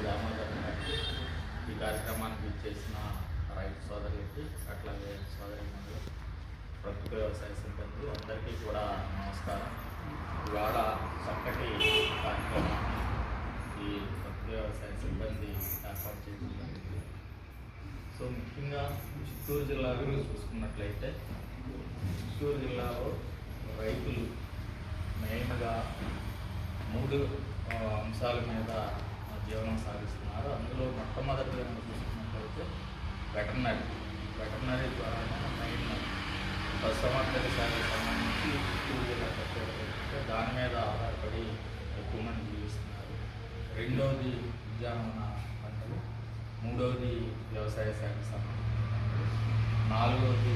దామోదరం గారికి ఈ కార్యక్రమానికి ఇచ్చేసిన రైతు సోదరులకి అట్లాగే సోదరిమణులు ప్రకృతి వ్యవసాయ సిబ్బంది అందరికీ కూడా నమస్కారం. ఇవాళ చక్కటి కార్యక్రమాన్ని ఈ ప్రకృతి వ్యవసాయ సిబ్బంది ఏర్పాటు చేయడం జరిగింది. సో ముఖ్యంగా చిత్తూరు జిల్లాలో చూసుకున్నట్లయితే చిత్తూరు జిల్లాలో రైతులు మెయిన్గా 3 అంశాల మీద జీవనం సాగిస్తున్నారు. అందులో మొట్టమొదటిగా చూసుకున్నట్లయితే వెటర్నరీ ద్వారానే మెయిన్ పశుసంవర్ధక శాఖకు సంబంధించి చిత్తూరు జిల్లా కట్టేటైతే దాని మీద ఆధారపడి ఎక్కువ మంది జీవిస్తున్నారు. రెండవది ఉద్యానవన పంటలు, మూడవది వ్యవసాయ శాఖకు సంబంధించిన పంటలు, నాలుగవది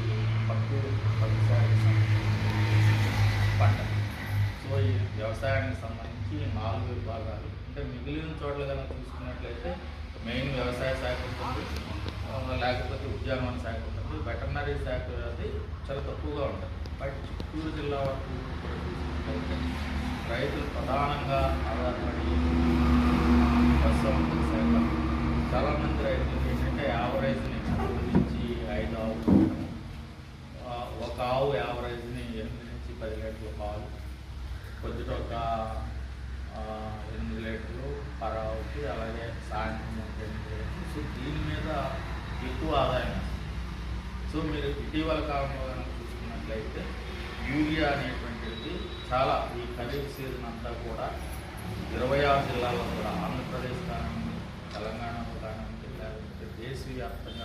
పట్టు శాఖకు సంబంధించిన పంటలు. సో ఈ వ్యవసాయానికి సంబంధించి 4 విభాగాలు. అంటే మిగిలిన చోట్ల కనుక చూసుకున్నట్లయితే మెయిన్ వ్యవసాయ శాఖ ఉంటుంది, లేకపోతే ఉద్యానవన శాఖ ఉంటుంది, వెటర్నరీ శాఖ అది చాలా తక్కువగా ఉంటుంది. బట్ చిత్తూరు జిల్లా వరకు కూడా చూసుకున్నట్లయితే రైతులు ప్రధానంగా ఆధారపడి పశుసంవర్ధక శాఖ. చాలామంది రైతులకి ఏంటంటే యావరేజ్ని 3 నుంచి 5 ఆవులు, ఒక ఆవు యావరేజ్ని 8 నుంచి 10 లీటర్ల పాలు, పొద్దుటొక్క 8 లీటర్లు పరావుకి, అలాగే సాయంత్రం 8 లీటర్లు. సో దీని మీద ఎక్కువ ఆదాయం వస్తుంది. సో మీరు ఇటీవల కాలంలో కనుక చూసుకున్నట్లయితే యూరియా అనేటువంటిది చాలా ఈ ఖరీఫ్ సీజన్ అంతా కూడా 26 జిల్లాల్లో కూడా, ఆంధ్రప్రదేశ్ కానివ్వండి, తెలంగాణలో కానివ్వండి, లేకపోతే దేశవ్యాప్తంగా